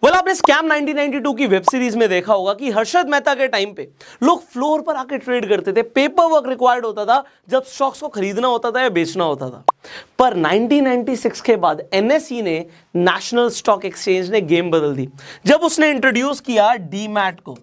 Well आपने scam 1992 की web series में देखा होगा कि हर्षद मेहता के टाइम पे लोग फ्लोर पर आके ट्रेड करते थे, पेपर वर्क रिक्वायर्ड होता था जब स्टॉक्स को खरीदना होता था या बेचना होता था। पर 1996 के बाद एनएसई ने, नेशनल स्टॉक एक्सचेंज ने गेम बदल दी जब उसने इंट्रोड्यूस किया डीमैट को।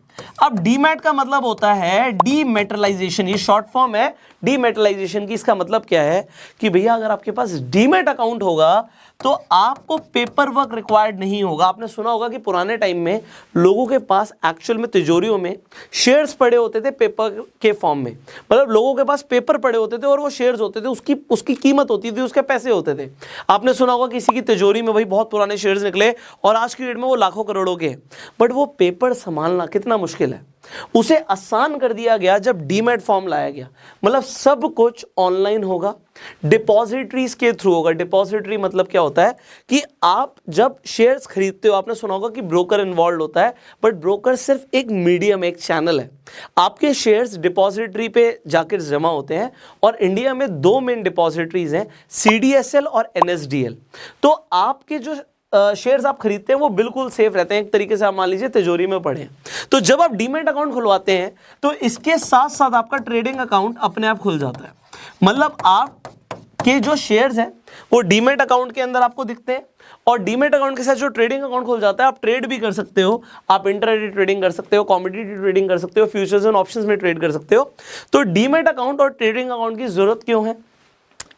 अब डीमैट का मतलब होता है डीमेटलाइजेशन, ये शॉर्ट फॉर्म है डीमेटलाइजेशन की। इसका मतलब क्या है कि भैया अगर आपके पास डीमैट अकाउंट होगा तो आपको पेपर वर्क रिक्वायर्ड नहीं होगा। आपने सुना होगा कि पुराने टाइम में लोगों के पास एक्चुअल में तिजोरियों में शेयर्स पड़े होते थे पेपर के फॉर्म में, मतलब लोगों के पास पेपर पड़े होते थे और वो शेयर्स होते थे, उसकी कीमत होती थी, उसके पैसे होते थे। आपने सुना होगा किसी की तिजोरी में भाई बहुत पुराने शेयर्स निकले और आज की डेट में वो लाखों करोड़ों के, बट वो पेपर संभालना कितना मुश्किल है। उसे आसान कर दिया गया जब डीमैट फॉर्म लाया गया, मतलब सब कुछ ऑनलाइन होगा, डिपॉजिटरीज के थ्रू होगा। डिपॉजिटरी मतलब क्या होता है कि आप जब शेयर्स खरीदते हो, आपने सुना होगा कि ब्रोकर इन्वॉल्व होता है, बट ब्रोकर सिर्फ एक मीडियम, एक चैनल है। आपके शेयर्स डिपॉजिटरी पे जाकर जमा होते हैं और इंडिया में दो मेन डिपॉजिटरीज हैं, सीडीएसएल और एनएसडीएल। तो आपके जो शेयर्स आप खरीदते हैं वो बिल्कुल सेफ रहते हैं, एक तरीके से आप मान लीजिए तिजोरी में पड़े हैं। तो जब आप डीमैट अकाउंट खुलवाते हैं तो इसके साथ साथ आपका ट्रेडिंग अकाउंट अपने आप खुल जाता है। मतलब आपके जो शेयर्स हैं वो डीमैट अकाउंट के अंदर आपको दिखते हैं और डीमैट अकाउंट के साथ जो ट्रेडिंग अकाउंट खुल जाता है, आप ट्रेड भी कर सकते हो, आप इंट्राडे ट्रेडिंग कर सकते हो, कमोडिटी ट्रेडिंग कर सकते हो, फ्यूचर्स एंड ऑप्शंस में ट्रेड कर सकते हो। तो डीमैट अकाउंट और ट्रेडिंग अकाउंट की जरूरत क्यों है,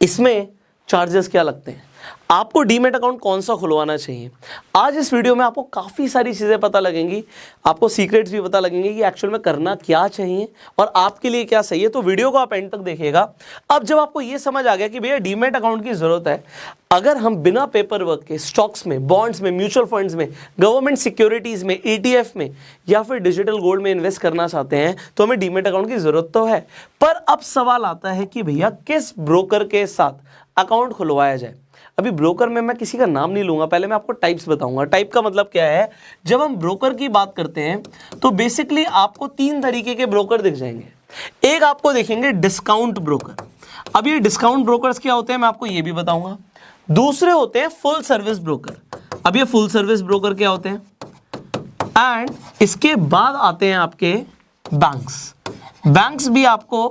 इसमें चार्जेस क्या लगते हैं, आपको डीमैट अकाउंट कौन सा खुलवाना चाहिए, आज इस वीडियो में आपको काफ़ी सारी चीज़ें पता लगेंगी, आपको सीक्रेट्स भी पता लगेंगे कि एक्चुअल में करना क्या चाहिए और आपके लिए क्या सही है। तो वीडियो को आप एंड तक देखिएगा। अब जब आपको ये समझ आ गया कि भैया डीमैट अकाउंट की ज़रूरत है, अगर हम बिना पेपर वर्क के स्टॉक्स में, बॉन्ड्स में, म्यूचुअल फंड्स में, गवर्नमेंट सिक्योरिटीज़ में, ETF में या फिर डिजिटल गोल्ड में इन्वेस्ट करना चाहते हैं तो हमें डीमैट अकाउंट की ज़रूरत तो है। पर अब सवाल आता है कि भैया किस ब्रोकर के साथ अकाउंट खुलवाया जाए। अभी ब्रोकर में मैं किसी का नाम नहीं लूंगा, पहले मैं आपको टाइप्स बताऊंगा। टाइप का मतलब क्या है, जब हम ब्रोकर की बात करते हैं तो बेसिकली आपको तीन तरीके के ब्रोकर दिख जाएंगे। एक आपको दिखेंगे डिस्काउंट ब्रोकर। अब ये डिस्काउंट ब्रोकर्स क्या होते हैं मैं आपको ये भी बताऊंगा। दूसरे होते हैं फुल सर्विस ब्रोकर। अब ये फुल सर्विस ब्रोकर क्या होते हैं, एंड इसके बाद आते हैं आपके बैंक्स। बैंक्स भी आपको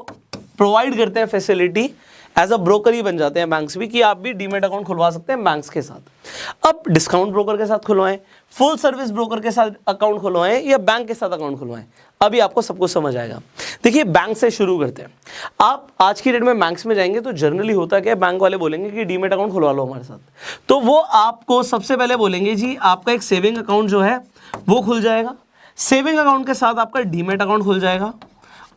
प्रोवाइड करते हैं फैसिलिटी, एज अ ब्रोकर ही बन जाते हैं बैंक्स भी, कि आप भी डीमैट अकाउंट खुलवा सकते हैं बैंक्स के साथ। अब डिस्काउंट ब्रोकर के साथ खुलवाएं, फुल सर्विस ब्रोकर के साथ अकाउंट खुलवाएं या बैंक के साथ अकाउंट खुलवाएं, अभी आपको सब कुछ समझ आएगा। देखिए बैंक से शुरू करते हैं। आप आज की डेट में बैंक्स में जाएंगे तो जनरली होता क्या है, बैंक वाले बोलेंगे कि डीमैट अकाउंट खुलवा लो हमारे साथ, तो वो आपको सबसे पहले बोलेंगे जी आपका एक सेविंग अकाउंट जो है वो खुल जाएगा, सेविंग अकाउंट के साथ आपका डीमैट अकाउंट खुल जाएगा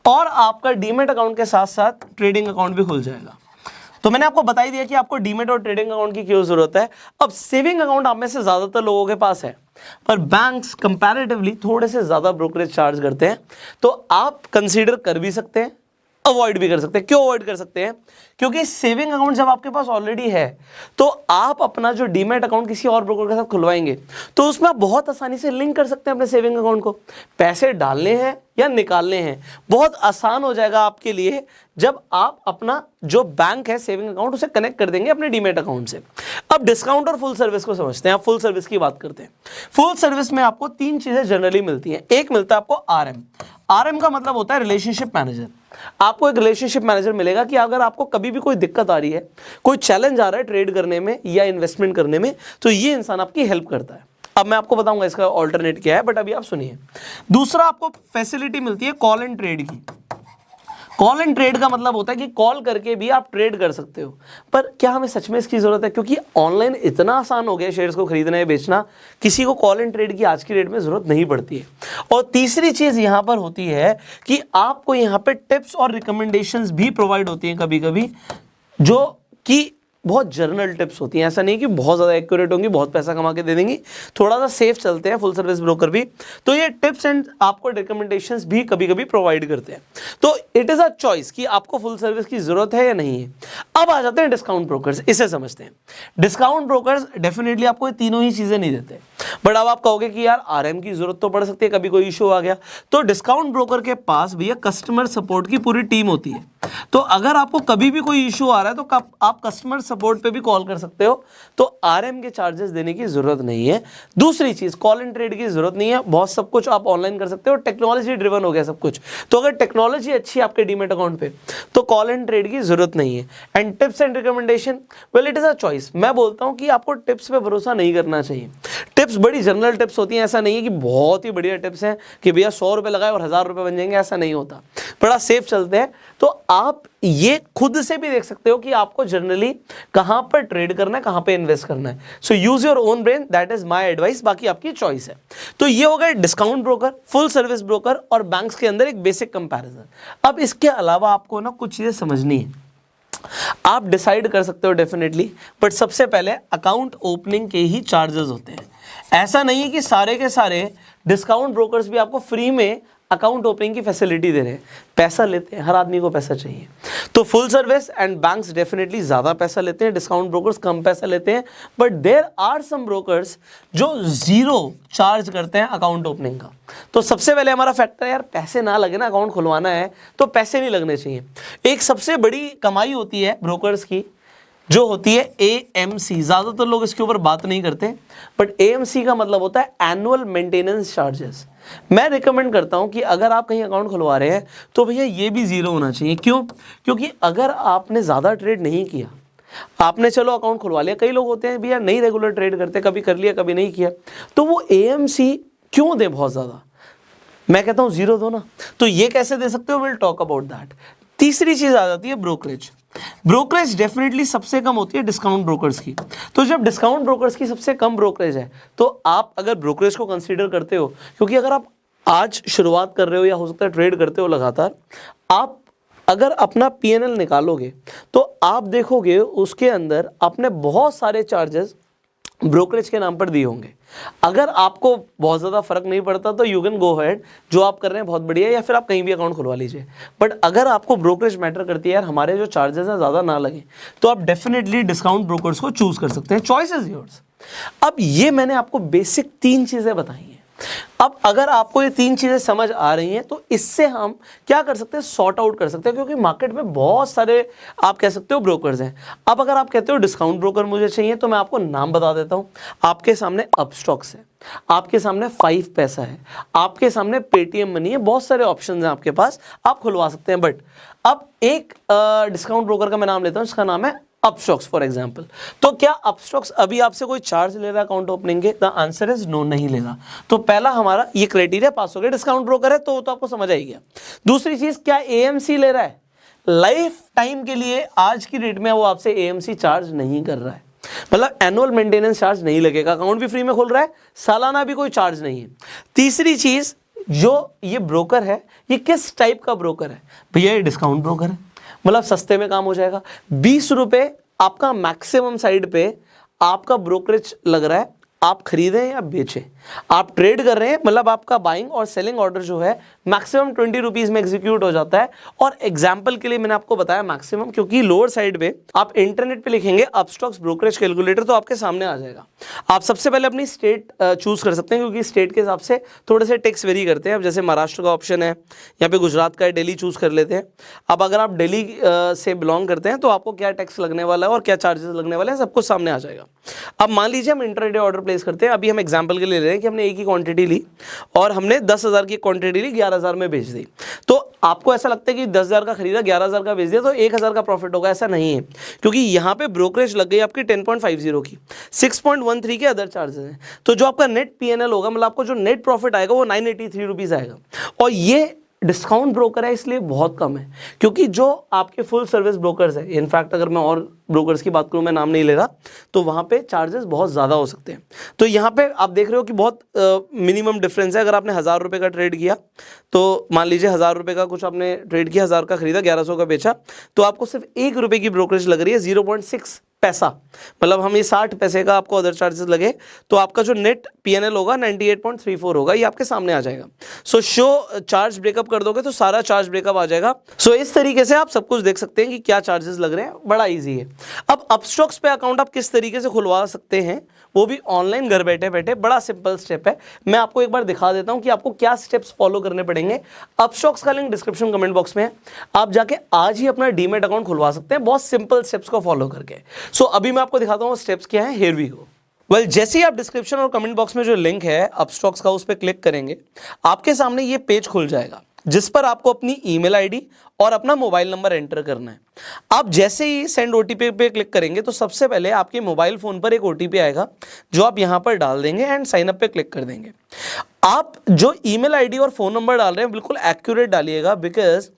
और आपका डीमैट अकाउंट के साथ साथ ट्रेडिंग अकाउंट भी खुल जाएगा। तो मैंने आपको बता ही दिया कि आपको डीमैट और ट्रेडिंग अकाउंट की क्यों जरूरत है। अब सेविंग अकाउंट आप में से ज्यादातर लोगों के पास है, पर बैंक्स कंपैरेटिवली थोड़े से ज्यादा ब्रोकरेज चार्ज करते हैं, तो आप कंसीडर कर भी सकते हैं, अवॉइड भी कर सकते हैं। क्यों अवॉइड कर सकते हैं, क्योंकि सेविंग अकाउंट जब आपके पास ऑलरेडी है तो आप अपना जो डीमैट अकाउंट किसी और ब्रोकर के साथ खुलवाएंगे तो उसमें आप बहुत आसानी से लिंक कर सकते हैं अपने सेविंग अकाउंट को। पैसे डालने हैं या निकालने हैं बहुत आसान हो जाएगा आपके लिए जब आप अपना जो बैंक है सेविंग अकाउंट उसे कनेक्ट कर देंगे अपने डीमैट अकाउंट से। अब डिस्काउंट और फुल सर्विस को समझते हैं। आप फुल सर्विस की बात करते हैं। फुल सर्विस में आपको तीन चीजें जनरली मिलती हैं। एक मिलता है आपको RM का मतलब होता है रिलेशनशिप मैनेजर। आपको एक रिलेशनशिप मैनेजर मिलेगा कि अगर आपको कभी भी कोई दिक्कत आ रही है, कोई चैलेंज आ रहा है ट्रेड करने में या इन्वेस्टमेंट करने में, तो ये इंसान आपकी हेल्प करता है। अब मैं आपको बताऊंगा इसका ऑल्टरनेट क्या है, बट अभी आप सुनिए। दूसरा आपको फैसिलिटी मिलती है कॉल एंड ट्रेड की। कॉल एंड ट्रेड का मतलब होता है कि कॉल करके भी आप ट्रेड कर सकते हो। पर क्या हमें सच में इसकी जरूरत है, क्योंकि ऑनलाइन इतना आसान हो गया शेयर्स को खरीदना या बेचना, किसी को कॉल एंड ट्रेड की आज की डेट में जरूरत नहीं पड़ती है। और तीसरी चीज यहां पर होती है कि आपको यहां पे टिप्स और रिकमेंडेशंस भी प्रोवाइड होती हैं कभी कभी, जो कि बहुत जर्नल टिप्स होती हैं। ऐसा नहीं कि बहुत ज़्यादा एक्यूरेट होंगी, बहुत पैसा कमा के दे देंगी, थोड़ा सा सेफ चलते हैं फुल सर्विस ब्रोकर भी। तो ये टिप्स एंड आपको रिकमेंडेशंस भी कभी कभी प्रोवाइड करते हैं। तो इट इज़ अ चॉइस कि आपको फुल सर्विस की ज़रूरत है या नहीं है। अब आ जाते हैं डिस्काउंट ब्रोकर्स, इसे समझते हैं। डिस्काउंट ब्रोकर्स डेफिनेटली आपको ये तीनों ही चीज़ें नहीं देते। बट अब आप कहोगे कि यार आरएम की जरूरत तो पड़ सकती है, कभी कोई इशू आ गया। तो डिस्काउंट ब्रोकर के पास भैया कस्टमर सपोर्ट की पूरी टीम होती है। तो अगर आपको कभी भी कोई इशू आ रहा है तो आप कस्टमर सपोर्ट पे भी कॉल कर सकते हो, तो आरएम के चार्जेस देने की जरूरत नहीं है। दूसरी चीज, कॉल एंड ट्रेड की जरूरत नहीं है, बहुत सब कुछ आप ऑनलाइन कर सकते हो, टेक्नोलॉजी ड्रिवन हो गया सब कुछ। तो अगर टेक्नोलॉजी अच्छी है आपके डीमेट अकाउंट पे तो कॉल एंड ट्रेड की जरूरत नहीं है। And tips and recommendation, well it is a choice. मैं बोलता हूं कि आपको टिप्स पे भरोसा नहीं करना चाहिए। टिप्स बड़ी जनरल टिप्स होती हैं, ऐसा नहीं है कि बहुत ही बढ़िया टिप्स हैं कि भैया 100 रुपए लगाए और 1000 रुपए बन जाएंगे, ऐसा नहीं होता, बड़ा सेफ चलते हैं। तो आप ये खुद से भी देख सकते हो कि आपको जनरली कहां पर ट्रेड करना है, कहां पे इन्वेस्ट करना है। So use your own brain, that is my advice, बाकी आपकी चॉइस है। तो ये हो गए discount broker, full service broker और बैंक्स के अंदर एक बेसिक कंपैरिजन। अब इसके अलावा आपको ना कुछ चीजें समझनी है, आप डिसाइड कर सकते हो डेफिनेटली, बट सबसे पहले अकाउंट ओपनिंग के ही चार्जेस होते हैं। ऐसा नहीं है कि सारे के सारे डिस्काउंट ब्रोकर्स भी आपको फ्री में अकाउंट ओपनिंग की फैसिलिटी दे रहे हैं, पैसा लेते हैं, हर आदमी को पैसा चाहिए। तो full service and banks definitely ज़्यादा पैसा लेते हैं, डिस्काउंट ब्रोकर्स कम पैसा लेते हैं, but there are some brokers जो जीरो चार्ज करते हैं अकाउंट ओपनिंग का। तो सबसे पहले हमारा फैक्टर है यार पैसे ना लगे ना, अकाउंट खुलवाना है तो पैसे नहीं लगने चाहिए। एक सबसे बड़ी कमाई होती है ब्रोकर्स की जो होती है AMC, ज़्यादातर लोग इसके ऊपर बात नहीं करते, बट AMC का मतलब होता है एनुअल मेंटेनेंस चार्जेस। मैं रिकमेंड करता हूं कि अगर आप कहीं अकाउंट खुलवा रहे हैं तो भैया ये भी जीरो होना चाहिए। क्यों? क्योंकि अगर आपने ज़्यादा ट्रेड नहीं किया, आपने चलो अकाउंट खुलवा लिया, कई लोग होते हैं भैया नहीं रेगुलर ट्रेड करते, कभी कर लिया कभी नहीं किया, तो वो AMC क्यों दे बहुत ज़्यादा? मैं कहता हूँ जीरो दो ना। तो ये कैसे दे सकते हो, विल टॉक अबाउट दैट। तीसरी चीज़ आ जाती है ब्रोकरेज। ब्रोकरेज डेफिनेटली सबसे कम होती है डिस्काउंट ब्रोकर्स की। तो जब डिस्काउंट ब्रोकर्स की सबसे कम ब्रोकरेज है तो आप अगर ब्रोकरेज को कंसीडर करते हो, क्योंकि अगर आप आज शुरुआत कर रहे हो या हो सकता है ट्रेड करते हो लगातार, आप अगर अपना PNL निकालोगे तो आप देखोगे उसके अंदर आपने बहुत सारे चार्जेस ब्रोकरेज के नाम पर दिए होंगे। अगर आपको बहुत ज़्यादा फर्क नहीं पड़ता तो यू कैन गो हेड, जो आप कर रहे हैं बहुत बढ़िया है, या फिर आप कहीं भी अकाउंट खुलवा लीजिए। बट अगर आपको ब्रोकरेज मैटर करती है यार, हमारे जो चार्जेस हैं ज़्यादा ना लगे, तो आप डेफिनेटली डिस्काउंट ब्रोकर्स को चूज कर सकते हैं। Choice is yours. अब ये मैंने आपको बेसिक 3 चीज़ें बताई हैं। अब अगर आपको ये 3 चीजें समझ आ रही हैं तो इससे हम क्या कर सकते हैं, सॉर्ट आउट कर सकते हैं, क्योंकि मार्केट में बहुत सारे आप कह सकते हो ब्रोकर्स हैं। अब अगर आप कहते हो डिस्काउंट ब्रोकर मुझे चाहिए, तो मैं आपको नाम बता देता हूं। आपके सामने अपस्टॉक्स है, आपके सामने 5 पैसा है, आपके सामने पेटीएम मनी है, बहुत सारे ऑप्शन हैं आपके पास, आप खुलवा सकते हैं। बट अब एक डिस्काउंट ब्रोकर का मैं नाम लेता हूं, जिसका नाम है अपस्टॉक्स फॉर एग्जाम्पल। तो क्या अपस्टॉक्स अभी आपसे कोई चार्ज ले रहा है अकाउंट ओपनिंग के? द आंसर इज नो, नहीं ले रहा। तो पहला हमारा ये क्राइटेरिया पास हो गया, डिस्काउंट ब्रोकर है तो आपको समझ आई गया। दूसरी चीज, क्या AMC ले रहा है? लाइफ टाइम के लिए आज की डेट में वो आपसे AMC चार्ज नहीं कर रहा है, मतलब एनुअल मेंटेनेंस चार्ज नहीं लगेगा, अकाउंट भी फ्री में खुल रहा है, सालाना भी कोई चार्ज नहीं है। तीसरी चीज, जो ये ब्रोकर है ये किस टाइप का ब्रोकर है? भैया ये डिस्काउंट ब्रोकर है, मतलब सस्ते में काम हो जाएगा। 20 रुपए आपका मैक्सिमम साइड पे आपका ब्रोकरेज लग रहा है, आप खरीदें या बेचें, आप ट्रेड कर रहे हैं, मतलब आपका बाइंग और सेलिंग ऑर्डर जो है मैक्सिमम 20 रुपीज़ में एग्जीक्यूट हो जाता है। और एग्जाम्पल के लिए मैंने आपको बताया मैक्सिमम, क्योंकि लोअर साइड पे आप इंटरनेट पे लिखेंगे अपस्टॉक्स ब्रोकरेज कैलकुलेटर तो आपके सामने आ जाएगा। आप सबसे पहले अपनी स्टेट चूज कर सकते हैं, क्योंकि स्टेट के हिसाब से थोड़े से टैक्स वेरी करते हैं। अब जैसे महाराष्ट्र का ऑप्शन है, यहाँ पे गुजरात का है, दिल्ली चूज कर लेते हैं। अब अगर आप दिल्ली से बिलोंग करते हैं तो आपको क्या टैक्स लगने वाला है और क्या चार्जेस लगने वाले हैं, सब कुछ सामने आ जाएगा। अब मान लीजिए हम इंटरडे ऑर्डर प्लेस करते हैं, अभी हम एग्जांपल के लिए ले रहे हैं कि हमने एक ही क्वांटिटी ली और हमने 10,000 की क्वांटिटी ली, 11,000 में बेच दी। तो आपको ऐसा लगता है कि 10,000 का खरीदा, 11,000 का बेच दिया तो 1,000 का प्रॉफिट होगा, ऐसा नहीं है, क्योंकि यहाँ पे ब्रोकरेज लग गई आपकी 10.50 की, 6.13 के अदर चार्जेस हैं। तो जो आपका नेट PNL होगा, मतलब आपको जो नेट प्रॉफिट आएगा वो 983 रुपीज़ आएगा। और ये डिस्काउंट ब्रोकर है इसलिए बहुत कम है, क्योंकि जो आपके फुल सर्विस ब्रोकर्स है, इनफैक्ट अगर मैं और ब्रोकर्स की बात करूं, मैं नाम नहीं ले रहा, तो वहाँ पे चार्जेस बहुत ज़्यादा हो सकते हैं। तो यहाँ पे आप देख रहे हो कि बहुत मिनिमम डिफरेंस है। अगर आपने 1,000 रुपये का ट्रेड किया, तो मान लीजिए 1,000 रुपये का कुछ आपने ट्रेड किया, 1,000 का खरीदा, 1100 का बेचा, तो आपको सिर्फ 1 रुपये की ब्रोकरेज लग रही है, 0.6 पैसा, मतलब हम ये 60 पैसे का आपको अदर चार्जेस लगे, तो आपका जो नेट PNL होगा 98.34 होगा, ये आपके सामने आ जाएगा। सो शो चार्ज ब्रेकअप कर दोगे तो सारा चार्ज ब्रेकअप आ जाएगा। सो इस तरीके से आप सब कुछ देख सकते हैं कि क्या चार्जेस लग रहे हैं, बड़ा इजी है। अब अपस्टॉक्स पे अकाउंट आप किस तरीके से खुलवा सकते हैं वो भी ऑनलाइन घर बैठे बैठे। बड़ा सिंपल स्टेप है, मैं आपको एक बार दिखा देता हूं कि आपको क्या स्टेप्स फॉलो करने पड़ेंगे। अपस्टॉक्स का लिंक डिस्क्रिप्शन कमेंट बॉक्स में है, आप जाके आज ही अपना डीमैट अकाउंट खुलवा सकते हैं बहुत सिंपल स्टेप्स को फॉलो करके। सो अभी मैं आपको दिखाता हूं स्टेप्स क्या है। Here we go. वेल, जैसे ही आप डिस्क्रिप्शन और कमेंट बॉक्स में जो लिंक है अपस्टॉक्स का उस पर क्लिक करेंगे, आपके सामने ये पेज खुल जाएगा जिस पर आपको अपनी ईमेल आईडी और अपना मोबाइल नंबर एंटर करना है। आप जैसे ही सेंड ओटीपी पे क्लिक करेंगे तो सबसे पहले आपके मोबाइल फोन पर एक ओटीपी आएगा जो आप यहां पर डाल देंगे एंड साइन अप पे क्लिक कर देंगे। आप जो ईमेल आईडी और फोन नंबर डाल रहे हैं बिल्कुल एक्यूरेट डालिएगा, बिकॉज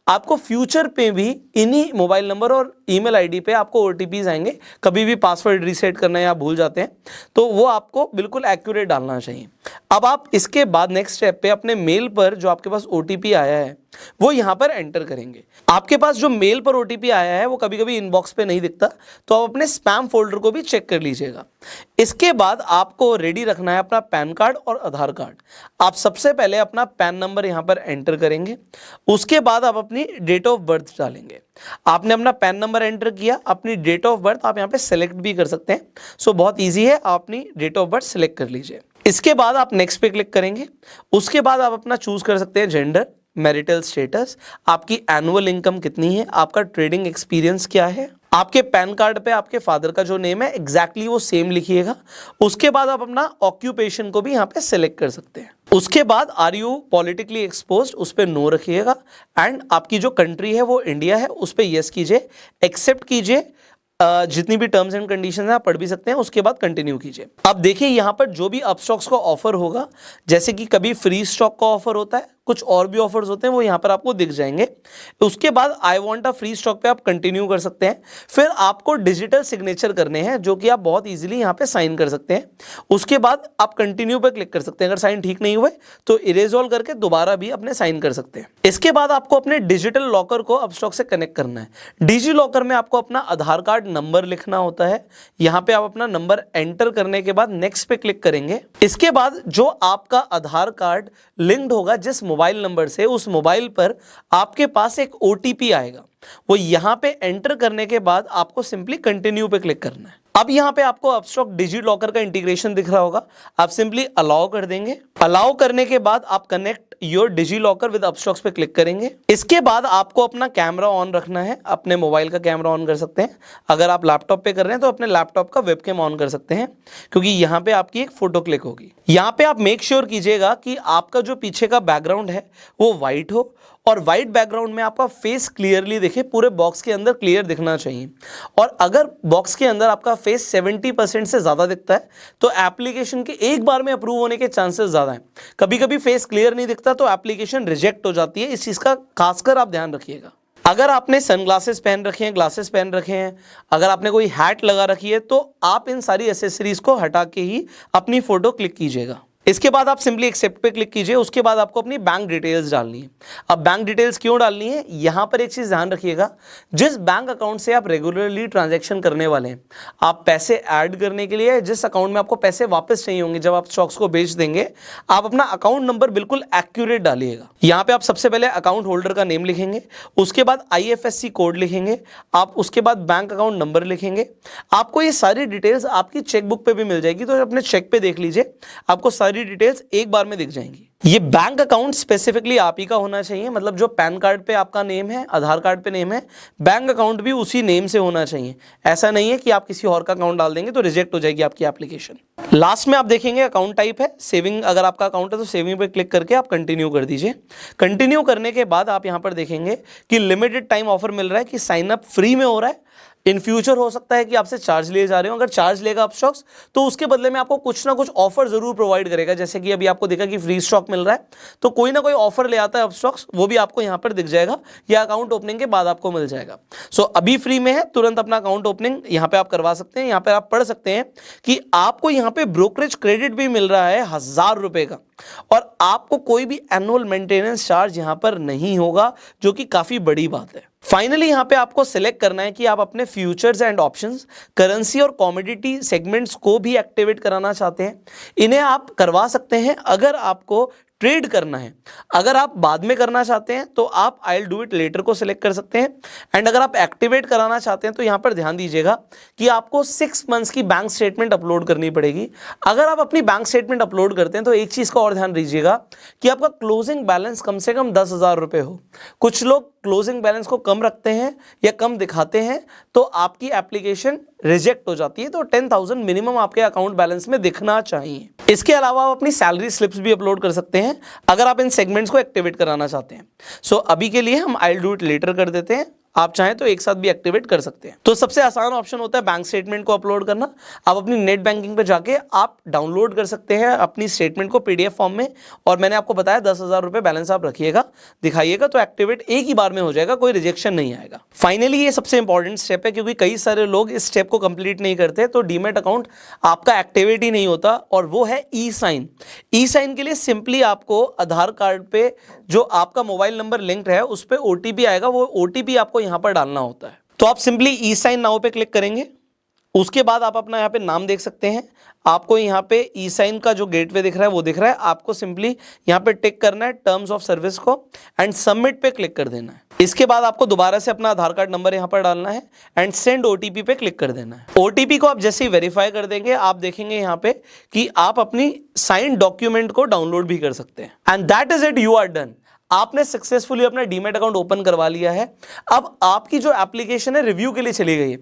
आपको फ्यूचर पे भी इन्हीं मोबाइल नंबर और ईमेल आईडी पे आपको ओटीपीज आएंगे। कभी भी पासवर्ड रीसेट करना है या भूल जाते हैं तो वो आपको बिल्कुल एक्यूरेट डालना चाहिए। अब आप इसके बाद नेक्स्ट स्टेप पे अपने मेल पर जो आपके पास ओटीपी आया है वो यहां पर एंटर करेंगे। आपके पास जो मेल पर ओटीपी आया है वो कभी कभी इनबॉक्स पे नहीं दिखता, तो आप अपने स्पैम फोल्डर को भी चेक कर लीजिएगा। इसके बाद आपको रेडी रखना है अपना पैन कार्ड और आधार कार्ड। आप सबसे पहले अपना पैन नंबर यहां पर एंटर करेंगे, उसके बाद आप अपनी डेट ऑफ बर्थ डालेंगे। आपने अपना पैन नंबर एंटर किया, अपनी डेट ऑफ बर्थ आप यहां पे सेलेक्ट भी कर सकते हैं। सो बहुत ईजी है, आप अपनी डेट ऑफ बर्थ सेलेक्ट कर लीजिए। इसके बाद आप नेक्स्ट पे क्लिक करेंगे, उसके बाद आप अपना चूज कर सकते हैं जेंडर, मैरिटल स्टेटस, आपकी एनुअल इनकम कितनी है, आपका ट्रेडिंग एक्सपीरियंस क्या है। आपके पैन कार्ड पे आपके फादर का जो नेम है एग्जैक्टली वो सेम लिखिएगा। उसके बाद आप अपना ऑक्यूपेशन को भी यहाँ पे सिलेक्ट कर सकते हैं। उसके बाद आर यू पॉलिटिकली एक्सपोज्ड, उस पर नो रखिएगा एंड आपकी जो कंट्री है वो इंडिया है, उस पर यस कीजिए, एक्सेप्ट कीजिए। जितनी भी टर्म्स एंड कंडीशंस हैं आप पढ़ भी सकते हैं, उसके बाद कंटिन्यू कीजिए। अब देखिए यहाँ पर जो भी अपस्टॉक्स का ऑफर होगा, जैसे कि कभी फ्री स्टॉक का ऑफर होता है, कुछ और भी ऑफर्स होते हैं, वो यहाँ पर आपको दिख जाएंगे। उसके बाद I want a free stock पे आप कंटिन्यू कर सकते हैं। फिर आपको डिजिटल सिग्नेचर करने हैं जो कि आप बहुत इजीली यहाँ पे साइन कर सकते हैं। उसके बाद आप कंटिन्यू पे क्लिक कर सकते हैं। अगर साइन ठीक नहीं हुए तो इरेज ऑल करके दोबारा भी अपने साइन कर सकते हैं। इसके बाद आपको अपने डिजिटल लॉकर को अपस्टॉक से कनेक्ट करना है। डिजी लॉकर में आपको अपना आधार कार्ड नंबर लिखना होता है। यहाँ पे आप अपना नंबर एंटर करने के बाद नेक्स्ट पे क्लिक करेंगे। इसके बाद जो आपका आधार कार्ड लिंक्ड होगा जिस मोबाइल नंबर से, उस मोबाइल पर आपके पास एक ओटीपी आएगा। वो यहां पे एंटर करने के बाद आपको सिंपली कंटिन्यू पे क्लिक करना है। अब यहां पे आपको अपस्टॉक डिजी लॉकर का इंटीग्रेशन दिख रहा होगा, आप सिंपली अलाउ कर देंगे। अलाउ करने के बाद आप connect your DigiLocker with Upstox पे क्लिक करेंगे। इसके बाद आपको अपना कैमरा ऑन रखना है। अपने मोबाइल का कैमरा ऑन कर सकते हैं, अगर आप लैपटॉप पे कर रहे हैं तो अपने लैपटॉप का वेबकैम ऑन कर सकते हैं, क्योंकि यहाँ पे आपकी एक फोटो क्लिक होगी। यहाँ पे आप मेक श्योर कीजिएगा कि आपका जो पीछे का बैकग्राउंड है वो व्हाइट हो और व्हाइट बैकग्राउंड में आपका फेस क्लियरली दिखे, पूरे बॉक्स के अंदर क्लियर दिखना चाहिए। और अगर बॉक्स के अंदर आपका फेस 70% से ज़्यादा दिखता है तो एप्लीकेशन के एक बार में अप्रूव होने के चांसेस ज़्यादा हैं। कभी कभी फेस क्लियर नहीं दिखता तो एप्लीकेशन रिजेक्ट हो जाती है, इस चीज़ का खासकर आप ध्यान रखिएगा। अगर आपने सनग्लासेस पहन रखे हैं, ग्लासेस पहन रखे हैं, अगर आपने कोई हैट लगा रखी है, तो आप इन सारी एसेसरीज को हटा के ही अपनी फोटो क्लिक कीजिएगा। इसके बाद आप सिंपली एक्सेप्ट पे क्लिक कीजिए। उसके बाद आपको अपनी बैंक डिटेल्स डालनी है। अब बैंक डिटेल्स क्यों डालनी है, यहां पर एक चीज ध्यान रखिएगा, जिस बैंक अकाउंट से आप रेगुलरली ट्रांजैक्शन करने वाले हैं, आप पैसे ऐड करने के लिए जिस अकाउंट में आपको पैसे वापस चाहिए होंगे जब आप स्टॉक्स को बेच देंगे, आप अपना अकाउंट नंबर बिल्कुल एक्यूरेट डालिएगा। यहां पे आप सबसे पहले अकाउंट होल्डर का नेम लिखेंगे, उसके बाद IFSC कोड लिखेंगे, आप उसके बाद बैंक अकाउंट नंबर लिखेंगे। आपको ये सारी डिटेल्स आपकी चेकबुक पे भी मिल जाएगी, तो अपने चेक पे देख लीजिए, आपको सारी डिटेल्स एक बार में दिख जाएंगी। ये बैंक अकाउंट स्पेसिफिकली आप ही का होना चाहिए, मतलब जो पैन कार्ड पे आपका नेम है, आधार कार्ड पे नेम है, बैंक अकाउंट भी उसी नेम से होना चाहिए। ऐसा नहीं है कि आप किसी और का अकाउंट डाल देंगे तो रिजेक्ट हो जाएगी आपकी एप्लीकेशन। लास्ट में आप देखेंगे अकाउंट टाइप है सेविंग, अगर आपका अकाउंट है तो सेविंग पे क्लिक करके आप कंटिन्यू कर दीजिए। कंटिन्यू करने के बाद आप यहां पर देखेंगे कि लिमिटेड टाइम ऑफर मिल रहा है, कि साइन अप फ्री में हो रहा है। इन फ्यूचर हो सकता है कि आपसे चार्ज लिए जा रहे हो, अगर चार्ज लेगा अपस्टॉक्स तो उसके बदले में आपको कुछ ना कुछ ऑफर जरूर प्रोवाइड करेगा। जैसे कि अभी आपको देखा कि फ्री स्टॉक मिल रहा है, तो कोई ना कोई ऑफर ले आता है अपस्टॉक्स, वो भी आपको यहां पर दिख जाएगा या अकाउंट ओपनिंग के बाद आपको मिल जाएगा। सो अभी फ्री में है, तुरंत अपना अकाउंट ओपनिंग यहां पे आप करवा सकते हैं। यहां पे आप पढ़ सकते हैं कि आपको यहां पे ब्रोकरेज क्रेडिट भी मिल रहा है 1000 रुपए का, और आपको कोई भी एनुअल मेंटेनेंस चार्ज यहां पर नहीं होगा, जो कि काफी बड़ी बात है। फाइनली यहां पे आपको सिलेक्ट करना है कि आप अपने फ्यूचर्स एंड ऑप्शंस, करेंसी और कमोडिटी सेगमेंट्स को भी एक्टिवेट कराना चाहते हैं। इन्हें आप करवा सकते हैं अगर आपको ट्रेड करना है, अगर आप बाद में करना चाहते हैं तो आप I will do it later को सिलेक्ट कर सकते हैं। एंड अगर आप एक्टिवेट कराना चाहते हैं तो यहां पर ध्यान दीजिएगा कि आपको 6 मंथ्स की बैंक स्टेटमेंट अपलोड करनी पड़ेगी। अगर आप अपनी बैंक स्टेटमेंट अपलोड करते हैं तो एक चीज का और ध्यान दीजिएगा कि आपका क्लोजिंग बैलेंस कम से कम 10,000 रुपए हो। कुछ लोग क्लोजिंग बैलेंस को कम रखते हैं या कम दिखाते हैं तो आपकी एप्लीकेशन रिजेक्ट हो जाती है। तो 10,000 मिनिमम आपके अकाउंट बैलेंस में दिखना चाहिए। इसके अलावा आप अपनी सैलरी स्लिप्स भी अपलोड कर सकते हैं अगर आप इन सेगमेंट्स को एक्टिवेट कराना चाहते हैं। सो अभी के लिए हम I will do it later कर देते हैं, आप चाहें तो एक साथ भी एक्टिवेट कर सकते हैं। तो सबसे आसान ऑप्शन होता है बैंक स्टेटमेंट को अपलोड करना। आप अपनी नेट बैंकिंग पे जाके आप डाउनलोड कर सकते हैं अपनी स्टेटमेंट को पीडीएफ फॉर्म में, और मैंने आपको बताया 10,000 रुपए बैलेंस आप रखिएगा, दिखाइएगा, तो एक्टिवेट एक ही बार में हो जाएगा, कोई रिजेक्शन नहीं आएगा। फाइनली ये सबसे इंपॉर्टेंट स्टेप है, क्योंकि कई सारे लोग इस स्टेप को कंप्लीट नहीं करते तो डीमैट अकाउंट आपका एक्टिवेट ही नहीं होता, और वो है ई साइन। ई साइन के लिए सिंपली आपको आधार कार्ड पे जो आपका मोबाइल नंबर लिंक्ड है उस पर ओटीपी आएगा, वो ओटीपी आपको यहां पर डालना होता है। तो आप सिंपली ई साइन नाउ पे क्लिक करेंगे। उसके बाद आप अपना यहाँ पे नाम देख सकते हैं, आपको यहाँ पे ई साइन का जो गेटवे दिख रहा है वो दिख रहा है, आपको सिंपली यहाँ पे टिक करना है टर्म्स ऑफ सर्विस को एंड सबमिट पे क्लिक कर देना है। इसके बाद आपको दोबारा से अपना आधार कार्ड नंबर यहाँ पर डालना है एंड सेंड ओटीपी पे क्लिक कर देना है। ओटीपी को आप जैसे ही वेरीफाई कर देंगे आप देखेंगे यहाँ पे कि आप अपनी साइन डॉक्यूमेंट को डाउनलोड भी कर सकते हैं। And that is it, you are done. आपने सक्सेसफुली अपना डीमैट अकाउंट ओपन करवा लिया है। अब आपकी जो एप्लीकेशन है रिव्यू के लिए चली गई है।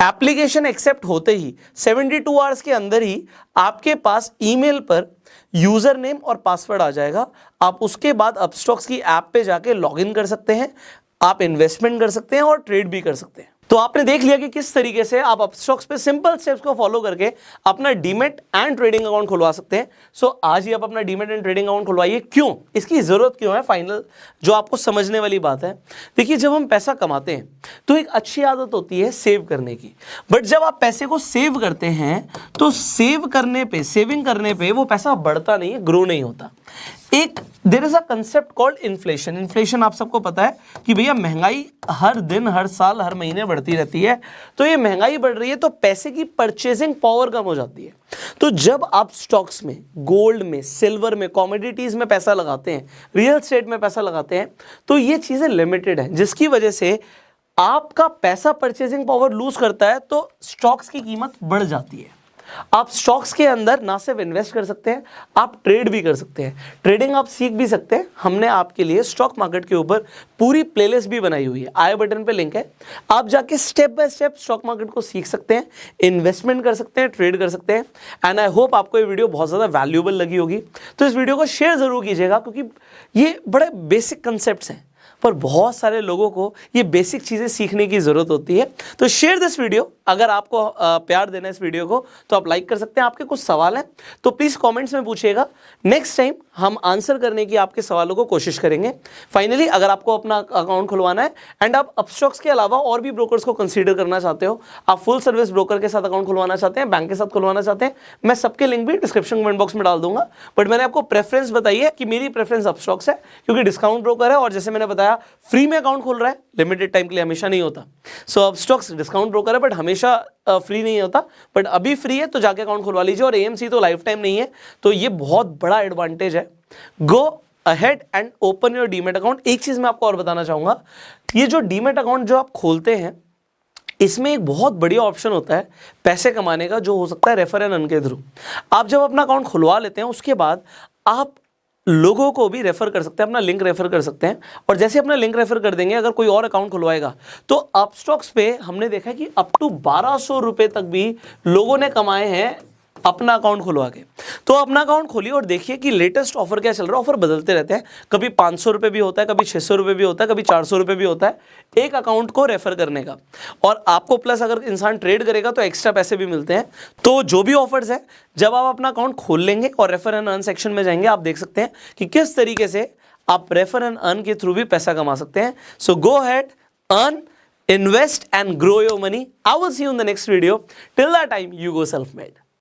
एप्लीकेशन एक्सेप्ट होते ही 72 आवर्स के अंदर ही आपके पास ईमेल पर यूजर नेम और पासवर्ड आ जाएगा। आप उसके बाद अपस्टॉक्स की ऐप पे जाके लॉगिन कर सकते हैं, आप इन्वेस्टमेंट कर सकते हैं और ट्रेड भी कर सकते हैं। तो आपने देख लिया कि किस तरीके से आप अपस्टॉक्स पे सिंपल स्टेप्स को फॉलो करके अपना डीमैट एंड ट्रेडिंग अकाउंट खुलवा सकते हैं। सो आज ही आप अपना डीमैट एंड ट्रेडिंग अकाउंट खुलवाइए। क्यों, इसकी जरूरत क्यों है, फाइनल जो आपको समझने वाली बात है। देखिए, जब हम पैसा कमाते हैं तो एक अच्छी आदत होती है सेव करने की, बट जब आप पैसे को सेव करते हैं तो सेविंग करने पे वो पैसा बढ़ता नहीं है, ग्रो नहीं होता। एक there is a concept called inflation. Inflation आप सबको पता है कि भैया महंगाई हर दिन, हर साल, हर महीने बढ़ती रहती है। तो ये महंगाई बढ़ रही है तो पैसे की परचेजिंग पावर कम हो जाती है। तो जब आप स्टॉक्स में, गोल्ड में, सिल्वर में, कमोडिटीज में पैसा लगाते हैं, रियल एस्टेट में पैसा लगाते हैं, तो ये चीजें लिमिटेड है, जिसकी वजह से आपका पैसा परचेजिंग पावर लूज करता है तो स्टॉक्स की कीमत बढ़ जाती है। आप स्टॉक्स के अंदर ना सिर्फ इन्वेस्ट कर सकते हैं, आप ट्रेड भी कर सकते हैं। ट्रेडिंग आप सीख भी सकते हैं। हमने आपके लिए स्टॉक मार्केट के ऊपर पूरी प्लेलिस्ट भी बनाई हुई है, आई बटन पे लिंक है, आप जाके step by step stock market को सीख सकते हैं, इन्वेस्टमेंट कर सकते हैं, ट्रेड कर सकते हैं। एंड आई होप आपको ये वीडियो बहुत ज़्यादा वैल्यूएबल लगी होगी। तो इस वीडियो को शेयर जरूर कीजिएगा, क्योंकि ये बड़े बेसिक कंसेप्ट्स हैं पर बहुत सारे लोगों को ये बेसिक चीज़ें सीखने की ज़रूरत होती है। तो शेयर दिस वीडियो। अगर आपको प्यार देना है इस वीडियो को तो आप लाइक कर सकते हैं। आपके कुछ सवाल हैं तो प्लीज़ कमेंट्स में पूछिएगा, नेक्स्ट टाइम हम आंसर करने की आपके सवालों को कोशिश करेंगे। फाइनली, अगर आपको अपना अकाउंट खुलवाना है एंड आप अपस्टॉक्स के अलावा और भी ब्रोकर्स को कंसीडर करना चाहते हो, आप फुल सर्विस ब्रोकर के साथ अकाउंट खुलवाना चाहते हैं, बैंक के साथ खुलवाना चाहते हैं, मैं सबके लिंक भी डिस्क्रिप्शन कमेंट बॉक्स में डाल दूंगा। बट मैंने आपको प्रेफरेंस बताई है कि मेरी प्रेफरेंस अपस्टॉक्स है, क्योंकि डिस्काउंट ब्रोकर है और जैसे मैंने बताया फ्री में अकाउंट खुल रहा है, लिमिटेड टाइम के लिए, हमेशा नहीं होता। सो अपस्टॉक्स डिस्काउंट ब्रोकर है बट हमेशा फ्री नहीं होता, बट अभी फ्री है तो जाके अकाउंट खुलवा लीजिए। और एएमसी तो लाइफ टाइम नहीं है, तो ये बहुत बड़ा एडवांटेज है। Go ahead and open your demat account. एक चीज मैं आपको और बताना चाहूंगा, ये जो डीमैट अकाउंट जो आप खोलते हैं इसमें एक बहुत बढ़िया ऑप्शन होता है पैसे कमाने का, जो हो सकता है रेफर एंड अर्न के थ्रू। आप जब अपना अकाउंट खुलवा लेते हैं उसके बाद आप लोगों को भी रेफर कर सकते हैं, अपना लिंक रेफर कर सकते हैं। और जैसे अपना लिंक रेफर कर देंगे, अगर कोई और अकाउंट खुलवाएगा तो अपस्टॉक्स पे हमने देखा है कि अप टू 1200 रुपए तक भी लोगों ने कमाए हैं अपना अकाउंट खुलवा के। तो अपना अकाउंट खोलिए और देखिए कि लेटेस्ट ऑफर क्या चल रहा है। ऑफर बदलते रहते हैं, कभी 500 रुपये भी होता है, कभी 600 रुपये भी होता है, कभी 400 रुपये भी होता है एक अकाउंट को रेफर करने का। और आपको प्लस अगर इंसान ट्रेड करेगा तो एक्स्ट्रा पैसे भी मिलते हैं। तो जो भी ऑफर्स है, जब आप अपना अकाउंट खोल लेंगे और रेफर एंड अर्न सेक्शन में जाएंगे, आप देख सकते हैं कि किस तरीके से आप रेफर एंड अर्न के थ्रू भी पैसा कमा सकते हैं। So go ahead, earn, invest and grow your money. I will see you in the next video. Till that time, you go self-made.